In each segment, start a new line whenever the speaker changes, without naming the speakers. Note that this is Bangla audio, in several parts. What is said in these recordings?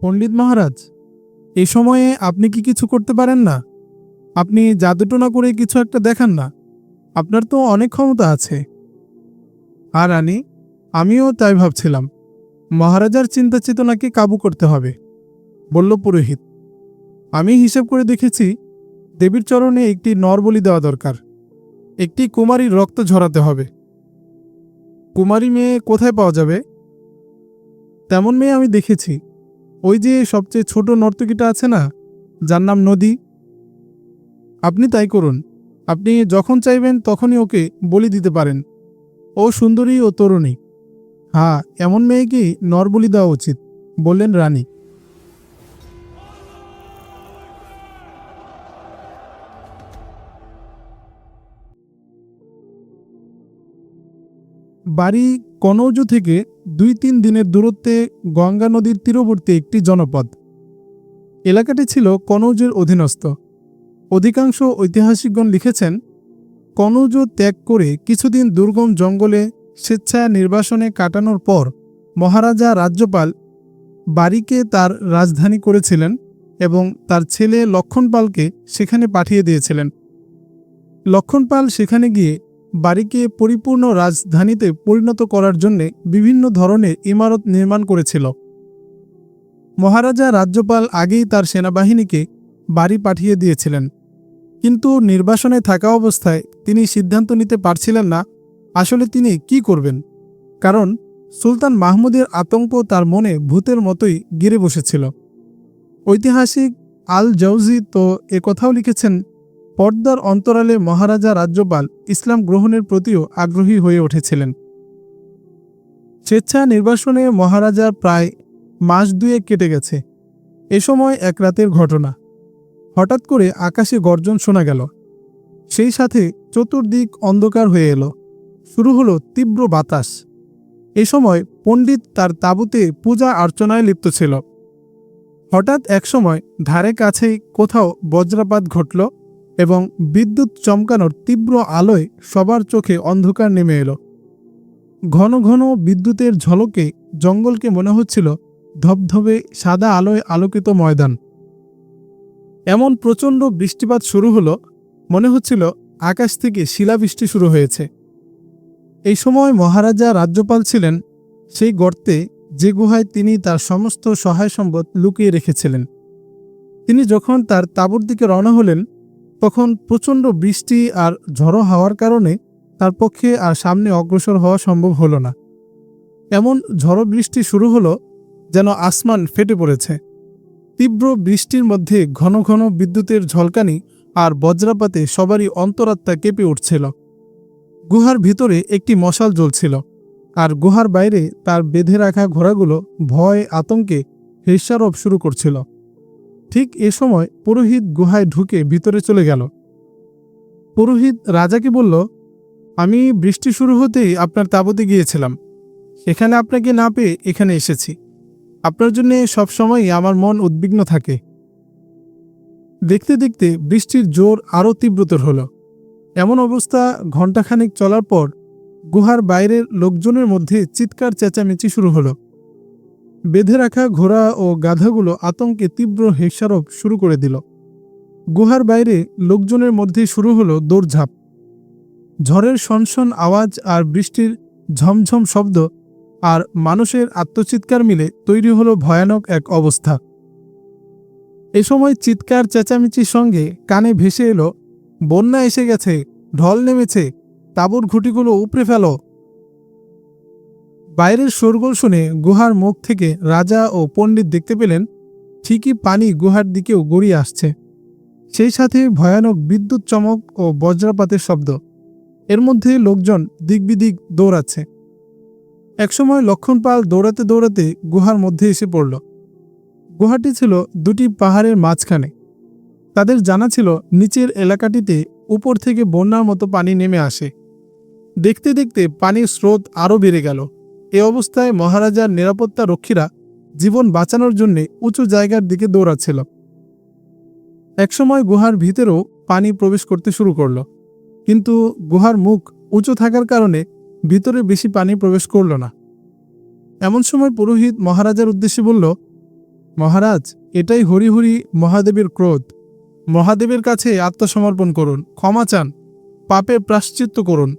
পণ্ডিত মহারাজ, এ সময়ে আপনি কি কিছু করতে পারেন না? আপনি জাদুটোনা করে কিছু একটা দেখান না। আপনার তো অনেক ক্ষমতা আছে। আর রানী, আমিও তাই ভাবছিলাম। মহারাজার চিন্তা চেতনাকে কাবু করতে হবে, বলল পুরোহিত। আমি হিসেব করে দেখেছি, দেবীর চরণে একটি নরবলি দেওয়া দরকার। একটি কুমারীর রক্ত ঝরাতে হবে। কুমারী মেয়ে কোথায় পাওয়া যাবে? তেমন মেয়ে আমি দেখেছি। ওই যে সবচেয়ে ছোট নর্তকীটা আছে না, যার নাম নদী। আপনি তাই করুন। আপনি যখন চাইবেন তখনই ওকে বলি দিতে পারেন। ও সুন্দরী ও তরুণী। হ্যাঁ, এমন মেয়েকেই নরবলি দেওয়া উচিত, বললেন রানী। বাড়ি কনৌজ থেকে ২-৩ দিনের দূরত্বে গঙ্গা নদীর তীরবর্তী একটি জনপদ। এলাকাটি ছিল কনৌজের অধীনস্থ। অধিকাংশ ঐতিহাসিকগণ লিখেছেন, কনৌজ ত্যাগ করে কিছুদিন দুর্গম জঙ্গলে স্বেচ্ছায় নির্বাসনে কাটানোর পর মহারাজা রাজ্যপাল বাড়িকে তার রাজধানী করেছিলেন এবং তার ছেলে লক্ষণপালকে সেখানে পাঠিয়ে দিয়েছিলেন। লক্ষণপাল সেখানে গিয়ে বাড়িকে পরিপূর্ণ রাজধানীতে পরিণত করার জন্য বিভিন্ন ধরনের ইমারত নির্মাণ করেছিল। মহারাজা রাজ্যপাল আগেই তার সেনাবাহিনীকে বাড়ি পাঠিয়ে দিয়েছিলেন, কিন্তু নির্বাসনে থাকা অবস্থায় তিনি সিদ্ধান্ত নিতে পারছিলেন না আসলে তিনি কি করবেন। কারণ সুলতান মাহমুদের আতঙ্ক তার মনে ভূতের মতোই গিরে বসেছিল। ঐতিহাসিক আল জৌজি তো একথাও লিখেছেন, পর্দার অন্তরালে মহারাজা রাজ্যপাল ইসলাম গ্রহণের প্রতিও আগ্রহী হয়ে উঠেছিলেন। স্বেচ্ছা নির্বাসনে মহারাজার প্রায় মাস ২ কেটে গেছে। এ সময় এক রাতের ঘটনা। হঠাৎ করে আকাশে গর্জন শোনা গেল। সেই সাথে চতুর্দিক অন্ধকার হয়ে এলো। শুরু হলো তীব্র বাতাস। এ সময় পণ্ডিত তার তাঁবুতে পূজা অর্চনায় লিপ্ত ছিল। হঠাৎ একসময় ধারে কাছেই কোথাও বজ্রপাত ঘটল এবং বিদ্যুৎ চমকানোর তীব্র আলোয় সবার চোখে অন্ধকার নেমে এলো। ঘন ঘন বিদ্যুতের ঝলকে জঙ্গলকে মনে হচ্ছিল ধবধবে সাদা আলোয় আলোকিত ময়দান। এমন প্রচণ্ড বৃষ্টিপাত শুরু হলো, মনে হচ্ছিল আকাশ থেকে শিলাবৃষ্টি শুরু হয়েছে। এই সময় মহারাজা রাজ্যপাল ছিলেন সেই গর্তে, যে গুহায় তিনি তার সমস্ত সহায় সম্পদ লুকিয়ে রেখেছিলেন। তিনি যখন তার তাঁবুর দিকে রওনা হলেন, তখন প্রচণ্ড বৃষ্টি আর ঝড়ো হাওয়ার কারণে তার পক্ষে আর সামনে অগ্রসর হওয়া সম্ভব হলো না। এমন ঝড়ো বৃষ্টি শুরু হলো যেন আসমান ফেটে পড়েছে। তীব্র বৃষ্টির মধ্যে ঘন ঘন বিদ্যুতের ঝলকানি আর বজ্রপাতে সবারই অন্তরাত্মা কেঁপে উঠছিল। গুহার ভিতরে একটি মশাল জ্বলছিল, আর গুহার বাইরে তার বেঁধে রাখা ঘোড়াগুলো ভয় আতঙ্কে হিংসারোপ শুরু করছিল। ঠিক এ সময় পুরোহিত গুহায় ঢুকে ভিতরে চলে গেল। পুরোহিত রাজাকে বলল, আমি বৃষ্টি শুরু হতেই আপনার তাঁবুতে গিয়েছিলাম। এখানে আপনাকে না পেয়ে এখানে এসেছি। আপনার জন্য সবসময়ই আমার মন উদ্বিগ্ন থাকে। দেখতে দেখতে বৃষ্টির জোর আরও তীব্রতর হলো। এমন অবস্থা ঘণ্টাখানেক চলার পর গুহার বাইরের লোকজনের মধ্যে চিৎকার চেঁচামেচি শুরু হলো। বেঁধে রাখা ঘোড়া ও গাধাগুলো আতঙ্কে তীব্র হিংসারোপ শুরু করে দিল। গুহার বাইরে লোকজনের মধ্যে শুরু হলো দৌড়ঝাঁপ। ঝড়ের সনসন আওয়াজ আর বৃষ্টির ঝমঝম শব্দ আর মানুষের আত্মচিৎকার মিলে তৈরি হলো ভয়ানক এক অবস্থা। এ সময় চিৎকার চেঁচামেচির সঙ্গে কানে ভেসে এলো, বন্যা এসে গেছে, ঢল নেমেছে, তাঁবুর খুঁটিগুলো উপড়ে ফেলো। বাইরের শোরগোল শুনে গুহার মুখ থেকে রাজা ও পণ্ডিত দেখতে পেলেন ঠিকই পানি গুহার দিকেও গড়িয়ে আসছে। সেই সাথে ভয়ানক বিদ্যুৎ চমক ও বজ্রপাতের শব্দ। এর মধ্যে লোকজন দিকবিদিক দৌড়াচ্ছে। একসময় লক্ষণপাল দৌড়াতে দৌড়াতে গুহার মধ্যে এসে পড়ল। গুহাটি ছিল দুটি পাহাড়ের মাঝখানে। তাদের জানা ছিল নিচের এলাকাটিতে উপর থেকে বন্যার মতো পানি নেমে আসে। দেখতে দেখতে পানির স্রোত আরও বেড়ে গেল। এ অবস্থায় মহারাজার নিরাপত্তা রক্ষীরা জীবন বাঁচানোর জন্য উঁচু জায়গার দিকে দৌড়াচ্ছিল। একসময় গুহার ভিতরেও পানি প্রবেশ করতে শুরু করল, কিন্তু গুহার মুখ উঁচু থাকার কারণে ভিতরে বেশি পানি প্রবেশ করল না। এমন সময় পুরোহিত মহারাজার উদ্দেশ্যে বলল, মহারাজ, এটাই হরিহরি মহাদেবের ক্রোধ। মহাদেবের কাছে আত্মসমর্পণ করুন, ক্ষমা চান, পাপের প্রায়শ্চিত্ত করুন।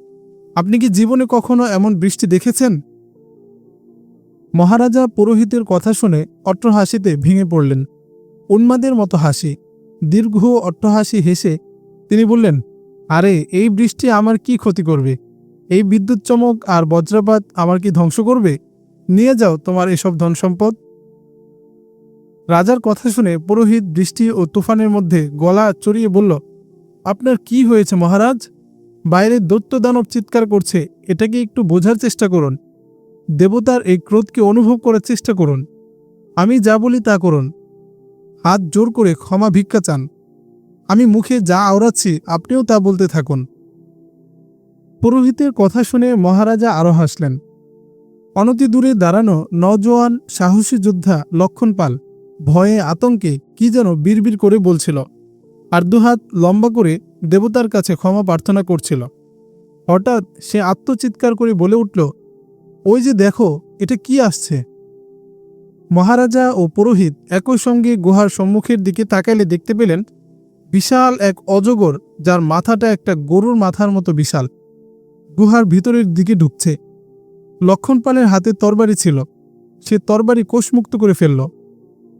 আপনি কি জীবনে কখনো এমন বৃষ্টি দেখেছেন? মহারাজা পুরোহিতের কথা শুনে অট্টহাসিতে ভেঙে পড়লেন। উন্মাদের মতো হাসি, দীর্ঘ অট্টহাসি হেসে তিনি বললেন, আরে, এই বৃষ্টি আমার কি ক্ষতি করবে? এই বিদ্যুৎ চমক আর বজ্রপাত আমার কি ধ্বংস করবে? নিয়ে যাও তোমার এসব ধন সম্পদ। রাজার কথা শুনে পুরোহিত বৃষ্টি ও তুফানের মধ্যে গলা চড়িয়ে বলল, আপনার কি হয়েছে মহারাজ? বাইরে দৈত্য দানব চিৎকার করছে, এটাকে একটু বোঝার চেষ্টা করুন। দেবতার এই ক্রোধকে অনুভব করার চেষ্টা করুন। আমি যা বলি তা করুন। হাত জোর করে ক্ষমা ভিক্ষা চান। আমি মুখে যা আওড়াচ্ছি আপনিও তা বলতে থাকুন। পুরোহিতের কথা শুনে মহারাজা আরো হাসলেন। অনতি দূরে দাঁড়ানো নওজোয়ান সাহসী যোদ্ধা লক্ষণ পাল ভয়ে আতঙ্কে কি যেন বিড়বিড় করে বলছিল, আর দুহাত লম্বা করে দেবতার কাছে ক্ষমা প্রার্থনা করছিল। হঠাৎ সে আত্মচিৎকার করে বলে উঠল, ওই যে দেখো, এটা কি আসছে! মহারাজা ও পুরোহিত একই সঙ্গে গুহার সম্মুখের দিকে তাকাইলে দেখতে পেলেন বিশাল এক অজগর, যার মাথাটা একটা গরুর মাথার মতো বিশাল, গুহার ভিতরের দিকে ঢুকছে। লক্ষণ পালের হাতে তরবারি ছিল, সে তরবারি কোষমুক্ত করে ফেলল।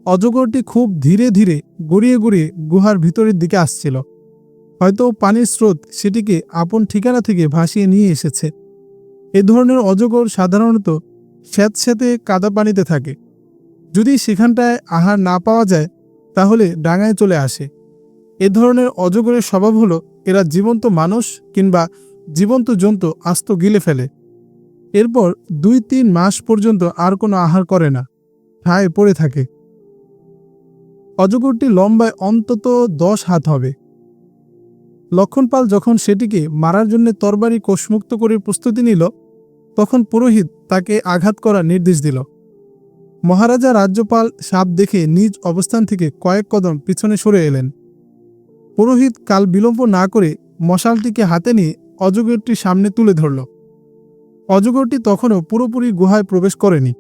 অজগরটি খুব ধীরে ধীরে গড়িয়ে গড়িয়ে গুহার ভিতরের দিকে আসছিল। হয়তো পানির স্রোত সেটিকে আপন ঠিকানা থেকে ভাসিয়ে নিয়ে এসেছে। এ ধরনের অজগর সাধারণত স্যাঁতস্যাঁতে কাদা পানিতে থাকে। যদি সেখানটায় আহার না পাওয়া যায় তাহলে ডাঙায় চলে আসে। এ ধরনের অজগরের স্বভাব হলো এরা জীবন্ত মানুষ কিংবা জীবন্ত জন্তু আস্ত গিলে ফেলে। এরপর 2-3 মাস পর্যন্ত আর কোনো আহার করে না, ঠায় পড়ে থাকে। অজগরটি লম্বায় অন্তত 10 হাত হবে। লক্ষণপাল যখন সেটিকে মারার জন্য তরবারি কোষমুক্ত করে প্রস্তুতি নিল, তখন পুরোহিত তাকে আঘাত করার নির্দেশ দিল। মহারাজা রাজ্যপাল সাপ দেখে নিজ অবস্থান থেকে কয়েক কদম পিছনে সরে এলেন। পুরোহিত কাল বিলম্ব না করে মশালটিকে হাতে নিয়ে অজগরটির সামনে তুলে ধরল। অজগরটি তখনও পুরোপুরি গুহায় প্রবেশ করেনি।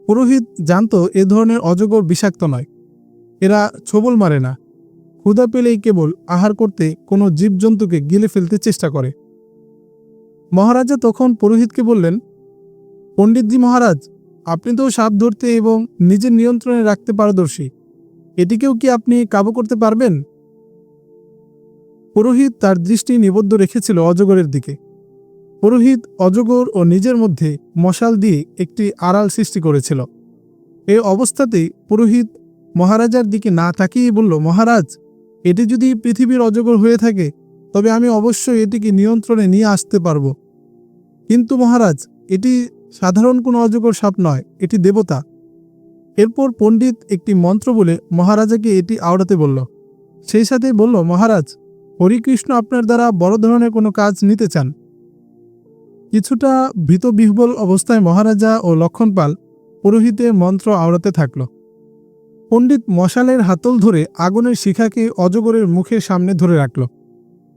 পুরোহিত জানত এ ধরনের অজগর বিষাক্ত নয়, এরা ছোবল মারে না, ক্ষুধা পেলেই কেবল আহার করতে কোনো জীবজন্তুকে গিলে ফেলতে চেষ্টা করে। মহারাজা তখন পুরোহিতকে বললেন, পণ্ডিতজি মহারাজ, আপনি তো সাপ ধরতে এবং নিজের নিয়ন্ত্রণে রাখতে পারদর্শী, এটিকেও কি আপনি কাবু করতে পারবেন? পুরোহিত তার দৃষ্টি নিবদ্ধ রেখেছিল অজগরের দিকে। পুরোহিত অজগর ও নিজের মধ্যে মশাল দিয়ে একটি আড়াল সৃষ্টি করেছিল। এ অবস্থাতেই পুরোহিত মহারাজার দিকে না তাকিয়ে বলল, মহারাজ, এটি যদি পৃথিবীর অজগর হয়ে থাকে তবে আমি অবশ্যই এটিকে নিয়ন্ত্রণে নিয়ে আসতে পারব। কিন্তু মহারাজ, এটি সাধারণ কোনো অজগর সাপ নয়, এটি দেবতা। এরপর পণ্ডিত একটি মন্ত্র বলে মহারাজাকে এটি আওড়াতে বলল। সেই সাথে বলল, মহারাজ, হরিকৃষ্ণ আপনার দ্বারা বড় ধরনের কোনো কাজ নিতে চান। কিছুটা ভীতবিহ্বল অবস্থায় মহারাজা ও লক্ষণপাল পুরোহিতের মন্ত্র আওড়াতে থাকল। পণ্ডিত মশালের হাতল ধরে আগুনের শিখাকে অজগরের মুখের সামনে ধরে রাখল।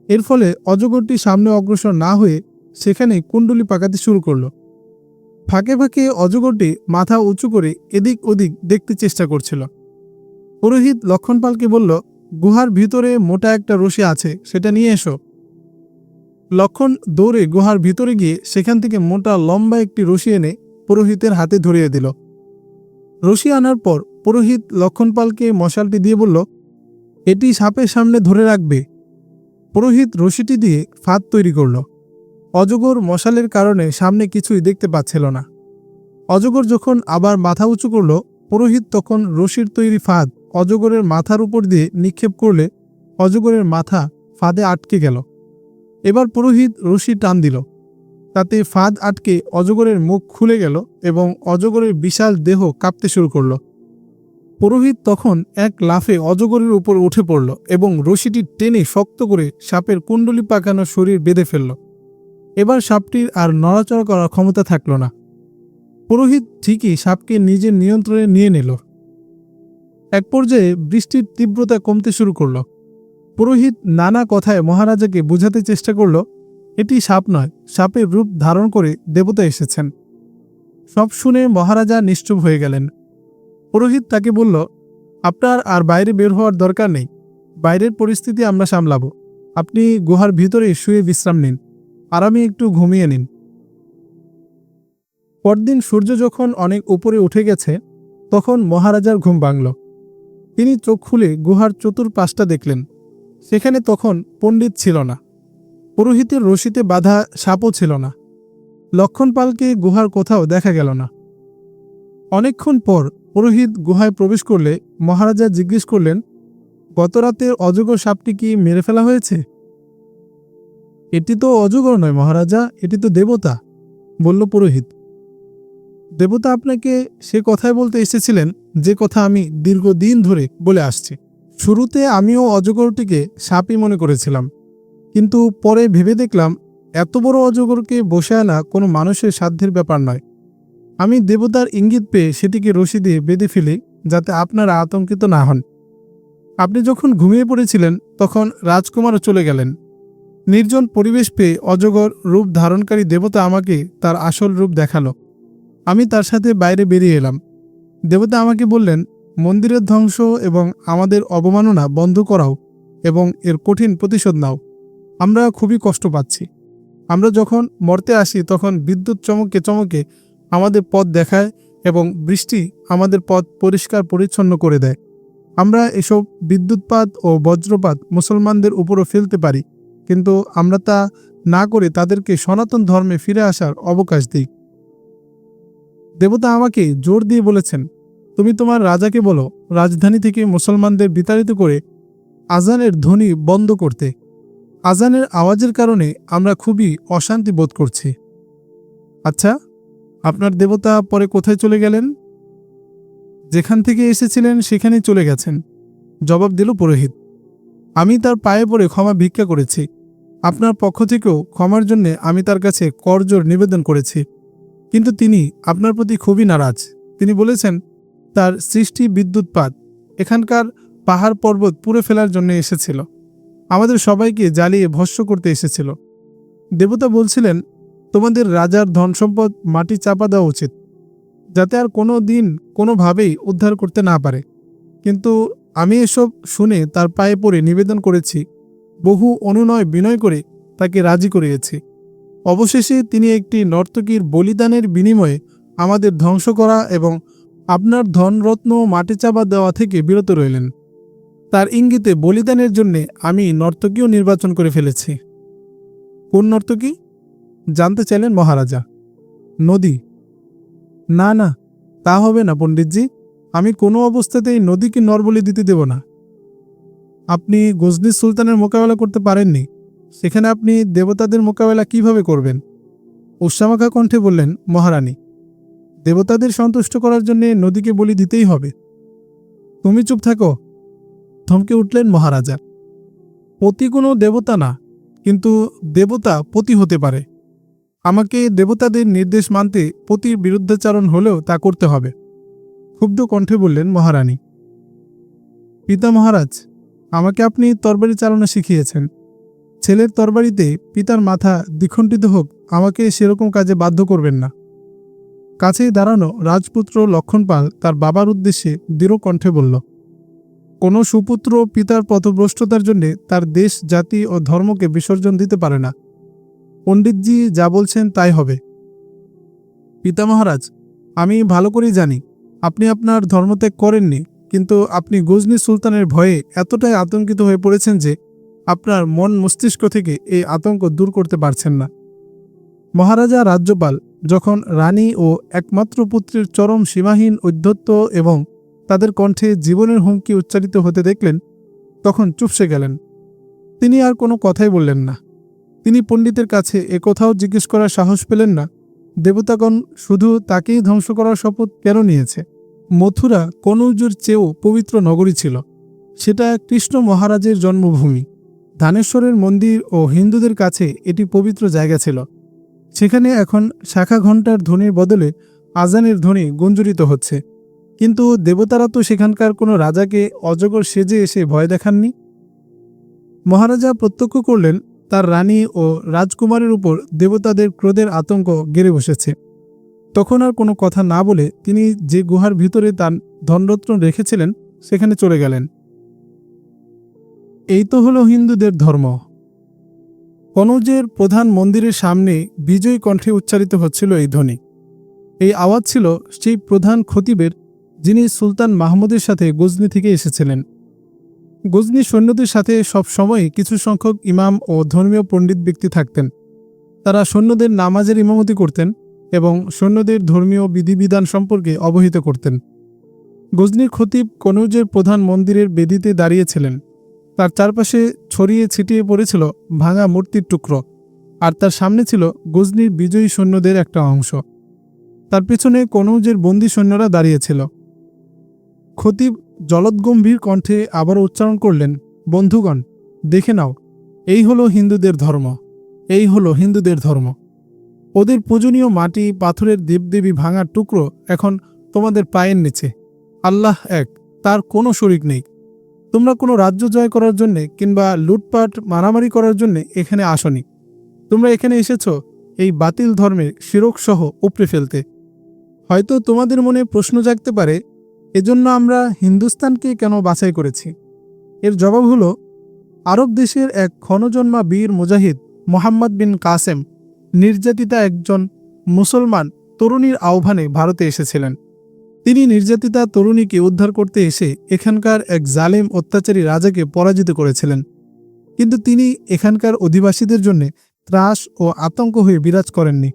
এর ফলে অজগরটি সামনে অগ্রসর না হয়ে সেখানে কুণ্ডলি পাকাতে শুরু করল। ফাঁকে ফাঁকে অজগরটি মাথা উঁচু করে এদিক ওদিক দেখতে চেষ্টা করছিল। পুরোহিত লক্ষণপালকে বলল, গুহার ভিতরে মোটা একটা রশি আছে, সেটা নিয়ে এসো। লক্ষণ দৌড়ে গুহার ভিতরে গিয়ে সেখান থেকে মোটা লম্বা একটি রশি এনে পুরোহিতের হাতে ধরিয়ে দিল। রশি আনার পর পুরোহিত লক্ষণপালকে মশালটি দিয়ে বলল, এটি সাপের সামনে ধরে রাখবে। পুরোহিত রশিটি দিয়ে ফাঁদ তৈরি করল। অজগর মশালের কারণে সামনে কিছুই দেখতে পাচ্ছিল না। অজগর যখন আবার মাথা উঁচু করল, পুরোহিত তখন রশির তৈরি ফাঁদ অজগরের মাথার উপর দিয়ে নিক্ষেপ করলে অজগরের মাথা ফাঁদে আটকে গেল। এবার পুরোহিত রশি টান দিল, তাতে ফাঁদ আটকে অজগরের মুখ খুলে গেল এবং অজগরের বিশাল দেহ কাঁপতে শুরু করল। পুরোহিত তখন এক লাফে অজগরের উপর উঠে পড়ল এবং রশিটি টেনে শক্ত করে সাপের কুণ্ডলি পাকানো শরীর বেঁধে ফেলল। এবার সাপটির আর নড়াচড়া করার ক্ষমতা থাকল না। পুরোহিত ঠিকই সাপকে নিজের নিয়ন্ত্রণে নিয়ে নিল। এক পর্যায়ে বৃষ্টির তীব্রতা কমতে শুরু করল। পুরোহিত নানা কথায় মহারাজাকে বোঝাতে চেষ্টা করল, এটি সাপ নয়, সাপের রূপ ধারণ করে দেবতা এসেছেন। সব শুনে মহারাজা নিশ্চুপ হয়ে গেলেন। পুরোহিত তাকে বলল, আপনার আর বাইরে বের হওয়ার দরকার নেই। বাইরের পরিস্থিতি আমরা সামলাবো। আপনি গুহার ভিতরে শুয়ে বিশ্রাম নিন, আরামে একটু ঘুমিয়ে নিন। পরদিন সূর্য যখন অনেক উপরে উঠে গেছে, তখন মহারাজার ঘুম ভাঙল। তিনি চোখ খুলে গুহার চতুর্পাশটা দেখলেন। সেখানে তখন পণ্ডিত ছিল না, পুরোহিতের রশিতে বাঁধা সাপও ছিল না, লক্ষণ পালকে গুহার কোথাও দেখা গেল না। অনেকক্ষণ পর পুরোহিত গুহায় প্রবেশ করলে মহারাজা জিজ্ঞেস করলেন, গত রাতের অজগর সাপটি কি মেরে ফেলা হয়েছে? এটি তো অজগর নয় মহারাজা, এটি তো দেবতা, বলল পুরোহিত। দেবতা আপনাকে সে কথাই বলতে এসেছিলেন যে কথা আমি দীর্ঘদিন ধরে বলে আসছি। শুরুতে আমিও অজগরটিকে সাপই মনে করেছিলাম, কিন্তু পরে ভেবে দেখলাম এত বড় অজগরকে বসে আনা কোনো মানুষের সাধ্যের ব্যাপার নয়। আমি দেবতার ইঙ্গিত পেয়ে সেটিকে রশি দিয়ে বেঁধে ফেলি, যাতে আপনারা আতঙ্কিত না হন। আপনি যখন ঘুমিয়ে পড়েছিলেন তখন রাজকুমারও চলে গেলেন। নির্জন পরিবেশ পেয়ে অজগর রূপ ধারণকারী দেবতা আমাকে তার আসল রূপ দেখালো। আমি তার সাথে বাইরে বেরিয়ে এলাম। দেবতা আমাকে বললেন, মন্দিরের ধ্বংস এবং আমাদের অবমাননা বন্ধ করাও এবং এর কঠিন প্রতিশোধ নাও। আমরা খুবই কষ্ট পাচ্ছি। আমরা যখন মরতে আসি তখন বিদ্যুৎ চমকে চমকে আমাদের পথ দেখায় এবং বৃষ্টি আমাদের পথ পরিষ্কার পরিচ্ছন্ন করে দেয়। আমরা এসব বিদ্যুৎপাত ও বজ্রপাত মুসলমানদের উপরও ফেলতে পারি, কিন্তু আমরা তা না করে তাদেরকে সনাতন ধর্মে ফিরে আসার অবকাশ দিই। দেবতা আমাকে জোর দিয়ে বলেছেন, তুমি তোমার রাজাকে বলো রাজধানী থেকে মুসলমানদের বিতাড়িত করে আজানের ধ্বনি বন্ধ করতে। আজানের আওয়াজের কারণে আমরা খুবই অশান্তি বোধ করছি। আচ্ছা, আপনার দেবতা পরে কোথায় চলে গেলেন? যেখান থেকে এসেছিলেন সেখানেই চলে গেছেন, জবাব দিল পুরোহিত। আমি তার পায়ে পড়ে ক্ষমা ভিক্ষা করেছি। আপনার পক্ষ থেকেও ক্ষমার জন্য আমি তার কাছে করজোড় নিবেদন করেছি, কিন্তু তিনি আপনার প্রতি খুবই নারাজ। তিনি বলেছেন তার সৃষ্টি বিদ্যুৎপাত এখানকার পাহাড় পর্বত পুড়ে ফেলার জন্য এসেছিল, আমাদের সবাইকে জ্বালিয়ে ভস্ম করতে এসেছিল। দেবতা বলছিলেন তোমাদের রাজার ধন সম্পদ মাটি চাপা দেওয়া উচিত, যাতে আর কোনো দিন কোনোভাবেই উদ্ধার করতে না পারে। কিন্তু আমি এসব শুনে তার পায়ে পড়ে নিবেদন করেছি, বহু অনুনয় বিনয় করে তাকে রাজি করিয়েছি। অবশেষে তিনি একটি নর্তকীর বলিদানের বিনিময়ে আমাদের ধ্বংস করা এবং আপনার ধনরত্ন মাটি চাপা দেওয়া থেকে বিরত রইলেন। তার ইঙ্গিতে বলিদানের জন্য আমি নর্তকীও নির্বাচন করে ফেলেছি। কোন নর্তকী? জানতে চাইলেন মহারাজা। নদী। না না, তা হবে না পণ্ডিতজি, আমি কোনো অবস্থাতেই নদীকে নরবলি দিতে দেব না। আপনি গজনী সুলতানের মোকাবেলা করতে পারেননি, সেখানে আপনি দেবতাদের মোকাবেলা কিভাবে করবেন? উৎসামাখা কণ্ঠে বললেন মহারানী, দেবতাদের সন্তুষ্ট করার জন্য নদীকে বলি দিতেই হবে। তুমি চুপ থাকো, থমকে উঠলেন মহারাজা। পতি কোনো দেবতা না, কিন্তু দেবতা পতি হতে পারে। আমাকে দেবতাদের নির্দেশ মানতে পতির বিরুদ্ধাচারণ হলেও তা করতে হবে, ক্ষুব্ধ কণ্ঠে বললেন মহারানী। পিতা মহারাজ, আমাকে আপনি তরবারি চালনা শিখিয়েছেন। ছেলের তরবারিতে পিতার মাথা দ্বিখণ্ডিত হোক, আমাকে সেরকম কাজে বাধ্য করবেন না। কাছেই দাঁড়ানো রাজপুত্র লক্ষণপাল তার বাবার উদ্দেশ্যে দৃঢ় কণ্ঠে বলল, কোনো সুপুত্র পিতার পথভ্রষ্টতার জন্য তার দেশ, জাতি ও ধর্মকে বিসর্জন দিতে পারে না। পণ্ডিতজি যা বলছেন তাই হবে। পিতা মহারাজ, আমি ভালো করেই জানি আপনি আপনার ধর্মত্যাগ করেননি, কিন্তু আপনি গজনী সুলতানের ভয়ে এতটাই আতঙ্কিত হয়ে পড়েছেন যে আপনার মন মস্তিষ্ক থেকে এই আতঙ্ক দূর করতে পারছেন না। মহারাজা রাজ্যপাল যখন রানী ও একমাত্র পুত্রের চরম সীমাহীন ঔদ্ধত্য এবং তাদের কণ্ঠে জীবনের হুমকি উচ্চারিত হতে দেখলেন, তখন চুপসে গেলেন। তিনি আর কোনো কথাই বললেন না। তিনি পণ্ডিতের কাছে একথাও জিজ্ঞেস করার সাহস পেলেন না, দেবতাগণ শুধু তাকেই ধ্বংস করার শপথ কেন নিয়েছে? মথুরা কনৌজের চেয়েও পবিত্র নগরী ছিল। সেটা কৃষ্ণ মহারাজের জন্মভূমি। ধানেশ্বরের মন্দির ও হিন্দুদের কাছে এটি পবিত্র জায়গা ছিল। সেখানে এখন শাখা ঘণ্টার ধ্বনির বদলে আজানের ধ্বনি গুঞ্জরিত হচ্ছে, কিন্তু দেবতারা তো সেখানকার কোনো রাজাকে অজগর সেজে এসে ভয় দেখাননি। মহারাজা প্রত্যক্ষ করলেন তার রানী ও রাজকুমারের উপর দেবতাদের ক্রোধের আতঙ্ক গেড়ে বসেছে। তখন আর কোনো কথা না বলে তিনি যে গুহার ভিতরে তার ধনরত্ন রেখেছিলেন সেখানে চলে গেলেন। এই তো হলো হিন্দুদের ধর্ম। কনৌজের প্রধান মন্দিরের সামনে বিজয়ী কণ্ঠে উচ্চারিত হচ্ছিল এই ধ্বনি। এই আওয়াজ ছিল সেই প্রধান খতিবের, যিনি সুলতান মাহমুদের সাথে গজনি থেকে এসেছিলেন। গজনি সৈন্যদের সাথে সব সময় কিছু সংখ্যক ইমাম ও ধর্মীয় পণ্ডিত ব্যক্তি থাকতেন। তারা সৈন্যদের নামাজের ইমামতি করতেন এবং সৈন্যদের ধর্মীয় বিধিবিধান সম্পর্কে অবহিত করতেন। গজনির খতিব কনৌজের প্রধান মন্দিরের বেদিতে দাঁড়িয়েছিলেন। তার চারপাশে ছড়িয়ে ছিটিয়ে পড়েছিল ভাঙা মূর্তির টুকরো, আর তার সামনে ছিল গজনির বিজয়ী সৈন্যদের একটা অংশ। তার পেছনে কনৌজের বন্দী সৈন্যরা দাঁড়িয়েছিল। খতিব জলদগম্ভীর কণ্ঠে আবার উচ্চারণ করলেন, বন্ধুগণ, দেখে নাও, এই হলো হিন্দুদের ধর্ম, এই হলো হিন্দুদের ধর্ম। ওদের পূজনীয় মাটি, পাথরের দেবদেবী ভাঙার টুকরো এখন তোমাদের পায়ের নিচে। আল্লাহ এক, তার কোনো শরিক নেই। তোমরা কোনো রাজ্য জয় করার জন্যে কিংবা লুটপাট মারামারি করার জন্যে এখানে আসনি। তোমরা এখানে এসেছো এই বাতিল ধর্মের শিরকসহ উপড়ে ফেলতে। হয়তো তোমাদের মনে প্রশ্ন জাগতে পারে, এজন্য আমরা হিন্দুস্তানকে কেন বাছাই করেছি? এর জবাব হলো, আরব দেশের এক ক্ষণজন্মা বীর মুজাহিদ মোহাম্মদ বিন কাসেম নির্যাতিতা একজন মুসলমান তরুণীর আহ্বানে ভারতে এসেছিলেন। তিনি নির্যাতিতা তরুণীকে উদ্ধার করতে এসে এখানকার এক জালেম অত্যাচারী রাজাকে পরাজিত করেছিলেন। কিন্তু তিনি এখানকার অধিবাসীদের জন্য ত্রাস ও আতঙ্ক হয়ে বিরাজ করেননি।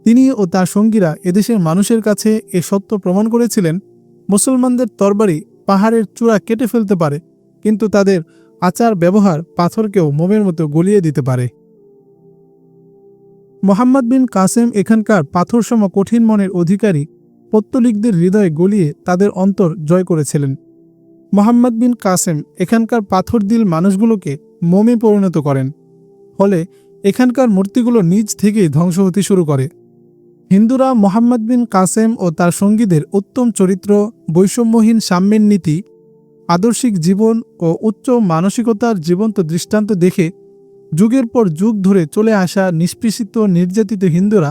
তিনি ও তার সঙ্গীরা এদেশের মানুষের কাছে এ সত্য প্রমাণ করেছিলেন, মুসলমানদের তরবারি পাহাড়ের চূড়া কেটে ফেলতে পারে, কিন্তু তাদের আচার ব্যবহার পাথরকেও মোমের মতো গলিয়ে দিতে পারে। মোহাম্মদ বিন কাসেম এখানকার পাথরসম কঠিন মনের অধিকারী পত্তলিকদের হৃদয়ে গলিয়ে তাদের অন্তর জয় করেছিলেন। মোহাম্মদ বিন কাসেম এখানকার পাথর দিল মানুষগুলোকে মোমে পরিণত করেন। ফলে এখানকার মূর্তিগুলো নিজ থেকেই ধ্বংস হতে শুরু করে। হিন্দুরা মোহাম্মদ বিন কাসেম ও তার সঙ্গীদের উত্তম চরিত্র, বৈষম্যহীন সাম্যের নীতি, আদর্শিক জীবন ও উচ্চ মানসিকতার জীবন্ত দৃষ্টান্ত দেখে যুগের পর যুগ ধরে চলে আসা নিষ্পেষিত নির্যাতিত হিন্দুরা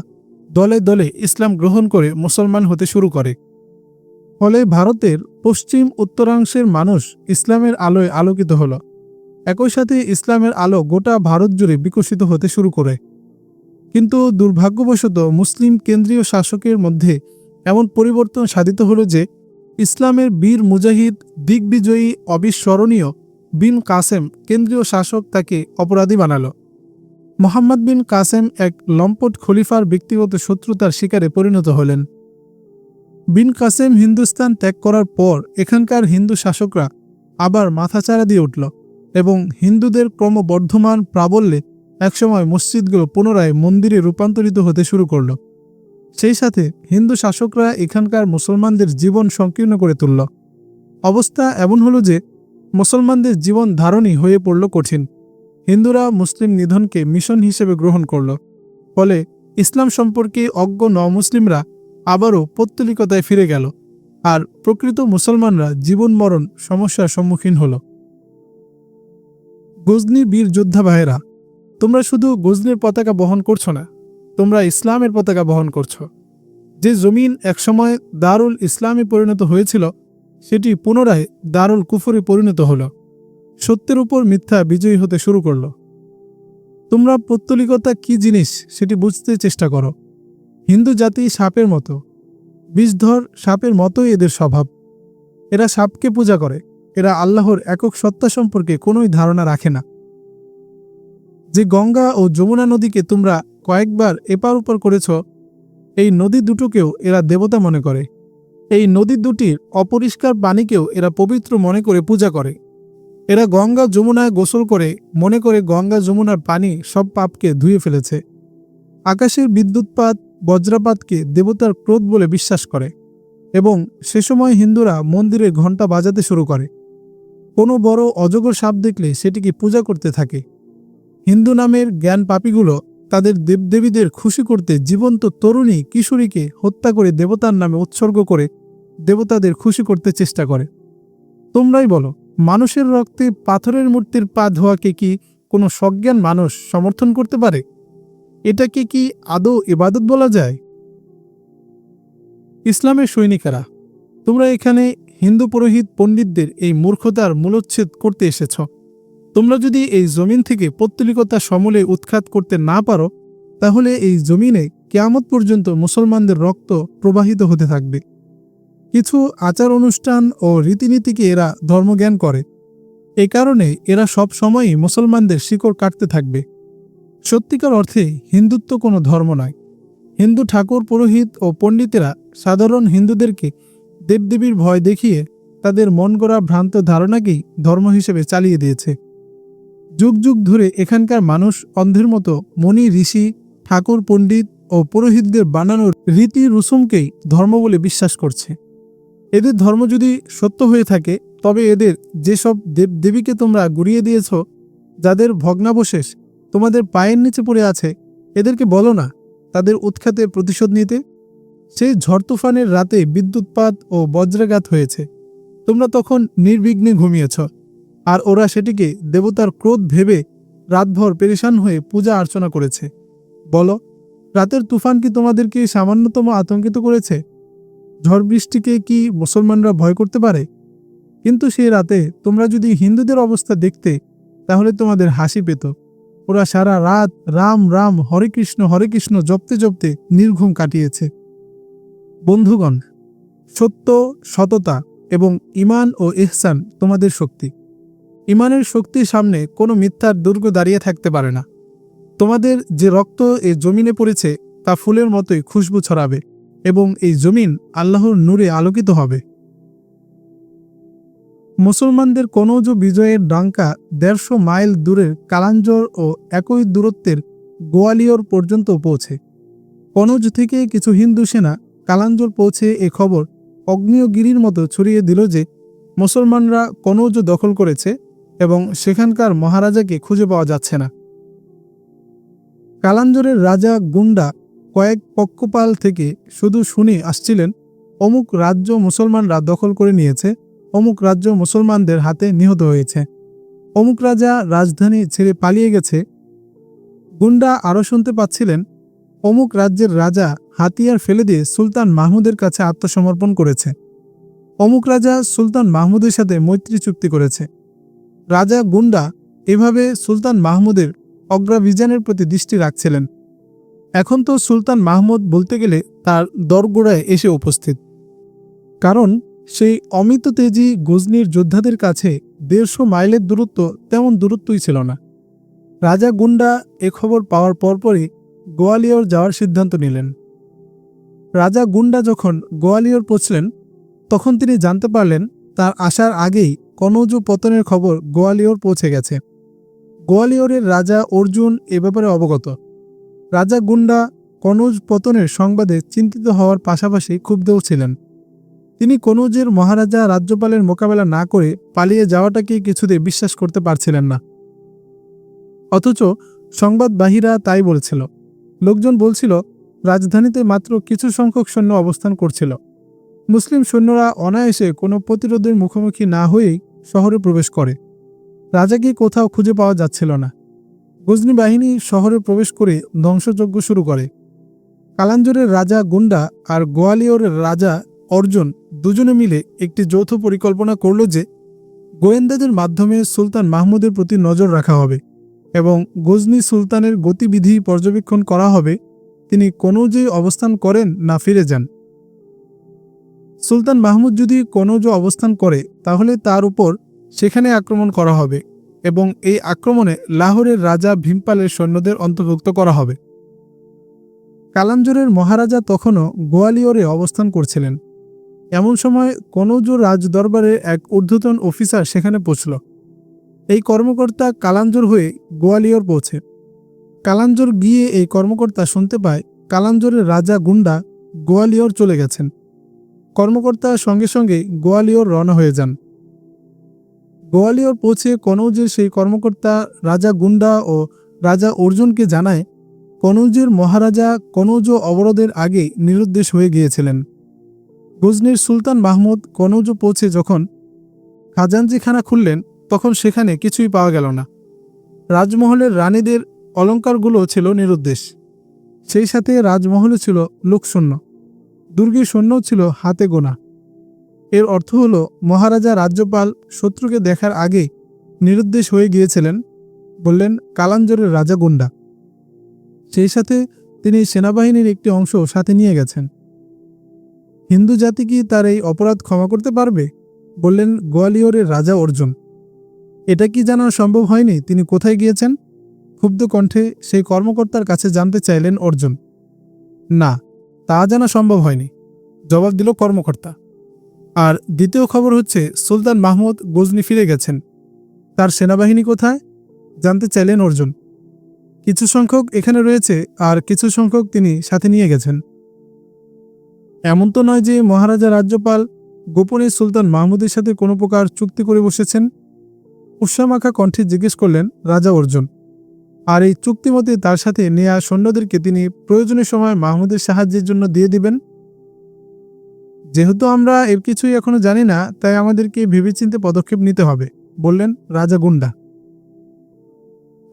দলে দলে ইসলাম গ্রহণ করে মুসলমান হতে শুরু করে। ফলে ভারতের পশ্চিম উত্তরাংশের মানুষ ইসলামের আলোয় আলোকিত হল। একই সাথে ইসলামের আলো গোটা ভারত জুড়ে বিকশিত হতে শুরু করে। কিন্তু দুর্ভাগ্যবশত মুসলিম কেন্দ্রীয় শাসকের মধ্যে এমন পরিবর্তন সাধিত হল যে ইসলামের বীর মুজাহিদ, দিগ্বিজয়ী, অবিস্মরণীয় বিন কাসেম কেন্দ্রীয় শাসক তাকে অপরাধী বানাল। মোহাম্মদ বিন কাসেম এক লম্পট খলিফার ব্যক্তিগত শত্রুতার শিকারে পরিণত হলেন। বিন কাসেম হিন্দুস্তান ত্যাগ করার পর এখানকার হিন্দু শাসকরা আবার মাথাচাড়া দিয়ে উঠল এবং হিন্দুদের ক্রমবর্ধমান প্রাবল্যে একসময় মসজিদগুলো পুনরায় মন্দিরে রূপান্তরিত হতে শুরু করল। সেই সাথে হিন্দু শাসকরা এখানকার মুসলমানদের জীবন সংকীর্ণ করে তুলল। অবস্থা এমন হলো যে মুসলমানদের জীবন ধারণই হয়ে পড়ল কঠিন। হিন্দুরা মুসলিম নিধনকে মিশন হিসেবে গ্রহণ করল। ফলে ইসলাম সম্পর্কে অজ্ঞ নমুসলিমরা আবারও পৌত্তলিকতায় ফিরে গেল, আর প্রকৃত মুসলমানরা জীবন মরণ সমস্যার সম্মুখীন হল। গজনির বীর যোদ্ধা ভাইয়েরা, তোমরা শুধু গজনির পতাকা বহন করছো না, তোমরা ইসলামের পতাকা বহন করছো। যে জমিন একসময় দারুল ইসলামে পরিণত হয়েছিল সেটি পুনরায় দারুল কুফরে পরিণত হল। সত্যের উপর মিথ্যা বিজয়ী হতে শুরু করল। তোমরা পৌত্তলিকতা কি জিনিস সেটি বুঝতে চেষ্টা করো। হিন্দু জাতি সাপের মতো, বিষধর সাপের মতোই এদের স্বভাব। এরা সাপকে পূজা করে। এরা আল্লাহর একক সত্তা সম্পর্কে কোনোই ধারণা রাখে না। যে গঙ্গা ও যমুনা নদীকে তোমরা কয়েকবার এপার ওপার করেছ, এই নদী দুটোকেও এরা দেবতা মনে করে। এই নদী দুটির অপরিষ্কার পানিকেও এরা পবিত্র মনে করে পূজা করে। এরা গঙ্গা যমুনায় গোসল করে মনে করে গঙ্গা যমুনার পানি সব পাপকে ধুয়ে ফেলেছে। আকাশের বিদ্যুৎপাত, বজ্রপাতকে দেবতার ক্রোধ বলে বিশ্বাস করে এবং সে সময় হিন্দুরা মন্দিরে ঘণ্টা বাজাতে শুরু করে। কোনো বড় অজগর সাপ দেখলে সেটিকে পূজা করতে থাকে। হিন্দু নামের জ্ঞান পাপীগুলো তাদের দেবদেবীদের খুশি করতে জীবন্ত তরুণী কিশোরীকে হত্যা করে দেবতার নামে উৎসর্গ করে দেবতাদের খুশি করতে চেষ্টা করে। তোমরাই বলো, মানুষের রক্তে পাথরের মূর্তির পা ধোয়াকে কি কোনো সজ্ঞান মানুষ সমর্থন করতে পারে? এটাকে কি আদৌ ইবাদত বলা যায়? ইসলামের সৈনিকেরা, তোমরা এখানে হিন্দু পুরোহিত পণ্ডিতদের এই মূর্খতার মূলোচ্ছেদ করতে এসেছ। তোমরা যদি এই জমিন থেকে পৌত্তলিকতা সমূলে উৎখাত করতে না পারো, তাহলে এই জমিনে কিয়ামত পর্যন্ত মুসলমানদের রক্ত প্রবাহিত হতে থাকবে। কিছু আচার অনুষ্ঠান ও রীতিনীতিকে এরা ধর্মজ্ঞান করে। এ কারণে এরা সব সময়ই মুসলমানদের শিকড় কাটতে থাকবে। সত্যিকার অর্থে হিন্দুত্ব কোনো ধর্ম নয়। হিন্দু ঠাকুর পুরোহিত ও পণ্ডিতেরা সাধারণ হিন্দুদেরকে দেবদেবীর ভয় দেখিয়ে তাদের মন গড়া ভ্রান্ত ধারণাকেই ধর্ম হিসেবে চালিয়ে দিয়েছে। যুগ যুগ ধরে এখানকার মানুষ অন্ধের মতো মনি ঋষি, ঠাকুর পণ্ডিত ও পুরোহিতদের বানানোর রীতি রুসুমকেই ধর্ম বলে বিশ্বাস করছে। এদের ধর্ম যদি সত্য হয়ে থাকে, তবে এদের যেসব দেবদেবীকে তোমরা গুড়িয়ে দিয়েছ, যাদের ভগ্নাবশেষ তোমাদের পায়ের নিচে পড়ে আছে, এদেরকে বলো না তাদের উৎখাতের প্রতিশোধ নিতে। সেই ঝড় তুফানের রাতে বিদ্যুৎপাত ও বজ্রাঘাত হয়েছে, তোমরা তখন নির্বিঘ্নে ঘুমিয়েছ, আর ওরা সেটিকে দেবতার ক্রোধ ভেবে রাতভর পেরেশান হয়ে পূজা অর্চনা করেছে। বলো, রাতের তুফান কি তোমাদেরকে সামান্যতম আতঙ্কিত করেছে? ঝড় বৃষ্টিকে কি মুসলমানরা ভয় করতে পারে? কিন্তু সেই রাতে তোমরা যদি হিন্দুদের অবস্থা দেখতে, তাহলে তোমাদের হাসি পেত। ওরা সারা রাত রাম রাম হরে কৃষ্ণ জপতে জপতে নির্ঘুম কাটিয়েছে। বন্ধুগণ, সত্য, সততা এবং ঈমান ও ইহসান তোমাদের শক্তি। ঈমানের শক্তির সামনে কোনো মিথ্যার দুর্গ দাঁড়িয়ে থাকতে পারে না। তোমাদের যে রক্ত এই জমিনে পড়েছে তা ফুলের মতোই খুশবু ছড়াবে এবং এই জমিন আল্লাহর নূরে আলোকিত হবে। মুসলমানদের কনৌজ বিজয়ের ডাঙ্কা ১৫০ মাইল দূরের কালাঞ্জর ও একই দূরত্বের গোয়ালিয়র পর্যন্ত পৌঁছে। কনৌজ থেকে কিছু হিন্দু সেনা কালাঞ্জর পৌঁছে এ খবর অগ্নিয়গিরির মতো ছড়িয়ে দিল যে মুসলমানরা কনৌজ দখল করেছে এবং সেখানকার মহারাজাকে খুঁজে পাওয়া যাচ্ছে না। কালাঞ্জরের রাজা গুন্ডা কয়েক পক্ষপাল থেকে শুধু শুনে আসছিলেন অমুক রাজ্য মুসলমানরা দখল করে নিয়েছে, অমুক রাজ্য মুসলমানদের হাতে নিহত হয়েছে, অমুক রাজা রাজধানী ছেড়ে পালিয়ে গেছে। গুন্ডা আরও শুনতে পাচ্ছিলেন অমুক রাজ্যের রাজা হাতিয়ার ফেলে দিয়ে সুলতান মাহমুদের কাছে আত্মসমর্পণ করেছে, অমুক রাজা সুলতান মাহমুদের সাথে মৈত্রী চুক্তি করেছে। রাজা গুন্ডা এভাবে সুলতান মাহমুদের অগ্রাভিযানের প্রতি দৃষ্টি রাখছিলেন। এখন তো সুলতান মাহমুদ বলতে গেলে তার দরগোড়ায় এসে উপস্থিত, কারণ সেই অমিত তেজি গজনির যোদ্ধাদের কাছে ১৫০ মাইলের দূরত্ব তেমন দূরত্বই ছিল না। রাজা গুন্ডা এ খবর পাওয়ার পরপরই গোয়ালিয়র যাওয়ার সিদ্ধান্ত নিলেন। রাজা গুন্ডা যখন গোয়ালিয়র পৌঁছলেন, তখন তিনি জানতে পারলেন তার আসার আগেই কনৌজ পতনের খবর গোয়ালিয়র পৌঁছে গেছে। গোয়ালিয়রের রাজা অর্জুন এ ব্যাপারে অবগত। রাজা গুন্ডা কনৌজ পতনের সংবাদে চিন্তিত হওয়ার পাশাপাশি ক্ষুব্ধও ছিলেন। তিনি কনৌজের মহারাজা রাজ্যপালের মোকাবেলা না করে পালিয়ে যাওয়াটাকে কিছুতে বিশ্বাস করতে পারছিলেন না। অথচ সংবাদবাহীরা তাই বলছিল। লোকজন বলছিল রাজধানীতে মাত্র কিছু সংখ্যক সৈন্য অবস্থান করছিল। মুসলিম সৈন্যরা অনায়াসে কোনো প্রতিরোধের মুখোমুখি না হয়েই শহরে প্রবেশ করে। রাজাকে কোথাও খুঁজে পাওয়া যাচ্ছিল না। গজনি বাহিনী শহরে প্রবেশ করে ধ্বংসযজ্ঞ শুরু করে। কালাঞ্জরের রাজা গুন্ডা আর গোয়ালিয়রের রাজা অর্জুন দুজনে মিলে একটি যৌথ পরিকল্পনা করল যে গোয়েন্দাদের মাধ্যমে সুলতান মাহমুদের প্রতি নজর রাখা হবে এবং গজনি সুলতানের গতিবিধি পর্যবেক্ষণ করা হবে, তিনি কনৌজে অবস্থান করেন না ফিরে যান। সুলতান মাহমুদ যদি কনৌজ অবস্থান করে, তাহলে তার উপর সেখানে আক্রমণ করা হবে এবং এই আক্রমণে লাহোরের রাজা ভীমপালের সৈন্যদের অন্তর্ভুক্ত করা হবে। কালাঞ্জরের মহারাজা তখনও গোয়ালিয়রে অবস্থান করছিলেন। এমন সময় কনৌজ রাজদরবারের এক ঊর্ধ্বতন অফিসার সেখানে পৌঁছল। এই কর্মকর্তা কালাঞ্জর হয়ে গোয়ালিয়র পৌঁছে। কালাঞ্জর গিয়ে এই কর্মকর্তা শুনতে পায় কালাঞ্জরের রাজা গুন্ডা গোয়ালিয়র চলে গেছেন। কর্মকর্তা সঙ্গে সঙ্গে গোয়ালিয়র রওনা হয়ে যান। গোয়ালিয়র পৌঁছে কনৌজের সেই কর্মকর্তা রাজা গুন্ডা ও রাজা অর্জুনকে জানায় কনৌজের মহারাজা কনৌজ অবরোধের আগে নিরুদ্দেশ হয়ে গিয়েছিলেন। গজনির সুলতান মাহমুদ কনৌজ পৌঁছে যখন খাজানজিখানা খুললেন, তখন সেখানে কিছুই পাওয়া গেল না। রাজমহলের রানীদের অলঙ্কারগুলো ছিল নিরুদ্দেশ, সেই সাথে রাজমহলে ছিল লোকশূন্য। দুর্গের সৈন্যও ছিল হাতে গোনা। এর অর্থ হলো মহারাজা রাজ্যপাল শত্রুকে দেখার আগে নিরুদ্দেশ হয়ে গিয়েছিলেন, বললেন কালাঞ্জরের রাজা গুন্ডা। সেই সাথে তিনি সেনাবাহিনীর একটি অংশ সাথে নিয়ে গেছেন। হিন্দু জাতি কি তার এই অপরাধ ক্ষমা করতে পারবে, বললেন গোয়ালিয়রের রাজা অর্জুন। এটা কি জানা সম্ভব হয়নি তিনি কোথায় গিয়েছেন? ক্ষুব্ধ কণ্ঠে সেই কর্মকর্তার কাছে জানতে চাইলেন অর্জুন। না, তা জানা সম্ভব হয়নি, জবাব দিল কর্মকর্তা। আর দ্বিতীয় খবর হচ্ছে সুলতান মাহমুদ গজনি ফিরে গেছেন। তার সেনাবাহিনী কোথায়, জানতে চাইলেন অর্জুন। কিছু সংখ্যক এখানে রয়েছে আর কিছু সংখ্যক তিনি সাথে নিয়ে গেছেন। এমন তো নয় যে মহারাজা রাজ্যপাল গোপনে সুলতান মাহমুদের সাথে কোনো প্রকার চুক্তি করে বসেছেন? উৎসামাখা কণ্ঠে জিজ্ঞেস করলেন রাজা অর্জুন। আর এই চুক্তিমতে তার সাথে নেয়া সৈন্যদেরকে তিনি প্রয়োজনীয় সময় মাহমুদের সাহায্যের জন্য দিয়ে দিবেন। যেহেতু আমরা এর কিছুই এখনো জানি না, তাই আমাদেরকে ভেবেচিন্তে পদক্ষেপ নিতে হবে, বললেন রাজা গুন্ডা।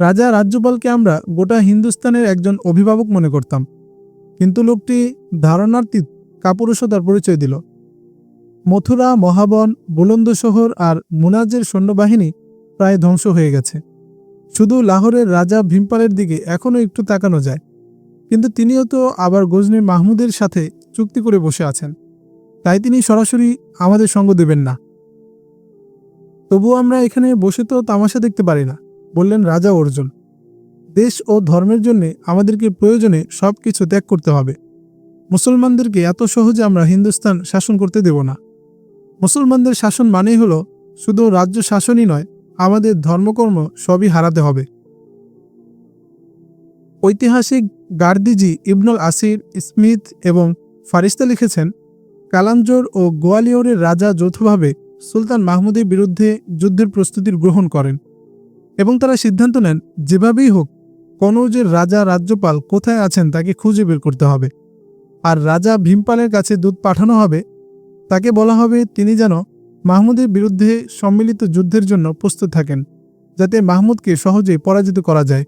রাজা রাজ্যপালকে আমরা গোটা হিন্দুস্তানের একজন অভিভাবক মনে করতাম, কিন্তু লোকটি ধারণাতীত কাপুরুষতার পরিচয় দিল। মথুরা, মহাবন, বুলন্দশহর আর মুনাজের সৈন্যবাহিনী প্রায় ধ্বংস হয়ে গেছে। শুধু লাহোরের রাজা ভীমপালের দিকে এখনও একটু তাকানো যায়, কিন্তু তিনিও তো আবার গজনি মাহমুদের সাথে চুক্তি করে বসে আছেন, তাই তিনি সরাসরি আমাদের সঙ্গ দেবেন না। তবুও আমরা এখানে বসে তো তামাশা দেখতে পারি না, বললেন রাজা অর্জুন। দেশ ও ধর্মের জন্য আমাদেরকে প্রয়োজনে সব কিছু ত্যাগ করতে হবে। মুসলমানদেরকে এত সহজে আমরা হিন্দুস্তান শাসন করতে দেব না। মুসলমানদের শাসন মানেই হলো শুধু রাজ্য শাসনই নয়, আমাদের ধর্মকর্ম সবই হারাতে হবে। ঐতিহাসিক গার্দিজি, ইবনুল আসির, স্মিথ এবং ফারিস্তা লিখেছেন, কালাঞ্জর ও গোয়ালিয়রের রাজা যৌথভাবে সুলতান মাহমুদের বিরুদ্ধে যুদ্ধের প্রস্তুতি গ্রহণ করেন এবং তারা সিদ্ধান্ত নেন যেভাবেই হোক কনৌজের রাজা রাজ্যপাল কোথায় আছেন তাকে খুঁজে বের করতে হবে। আর রাজা ভীমপালের কাছে দূত পাঠানো হবে, তাকে বলা হবে তিনি যেন মাহমুদের বিরুদ্ধে সম্মিলিত যুদ্ধের জন্য প্রস্তুত থাকেন, যাতে মাহমুদকে সহজেই পরাজিত করা যায়।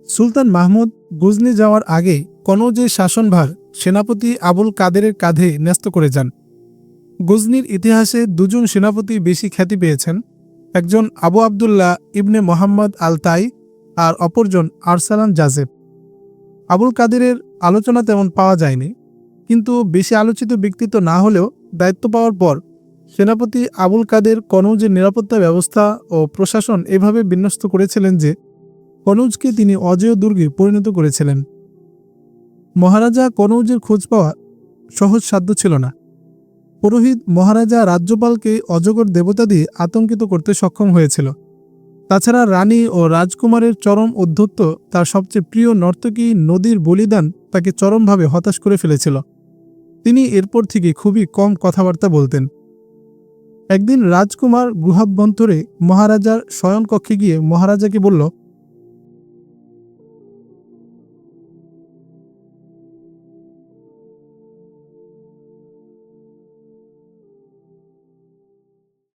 সুলতান মাহমুদ গজনি যাওয়ার আগে কনৌজের শাসনভার সেনাপতি আবুল কাদেরের কাঁধে ন্যস্ত করে যান। গজনির ইতিহাসে দুজন সেনাপতি বেশি খ্যাতি পেয়েছেন, একজন আবু আবদুল্লাহ ইবনে মোহাম্মদ আল তাই আর অপরজন আরসালান জাজেব। আবুল কাদেরের আলোচনা তেমন পাওয়া যায়নি, কিন্তু বেশি আলোচিত ব্যক্তিত্ব না হলেও দায়িত্ব পাওয়ার পর সেনাপতি আবুল কাদের কনৌজের নিরাপত্তা ব্যবস্থা ও প্রশাসন এভাবে বিন্যস্ত করেছিলেন যে কনৌজকে তিনি অজেয় দুর্গে পরিণত করেছিলেন। মহারাজা কনৌজের খোঁজ পাওয়া সহজসাধ্য ছিল না। পুরোহিত মহারাজা রাজ্যপালকে অজগর দেবতা দিয়ে আতঙ্কিত করতে সক্ষম হয়েছিল। তাছাড়া রানী ও রাজকুমারের চরম ঔদ্ধত্য, তার সবচেয়ে প্রিয় নর্তকী নদীর বলিদান তাকে চরমভাবে হতাশ করে ফেলেছিল। তিনি এরপর থেকে খুবই কম কথাবার্তা বলতেন। একদিন রাজকুমার গুহাভ্যন্তরে মহারাজার শয়নকক্ষে গিয়ে মহারাজাকে বলল,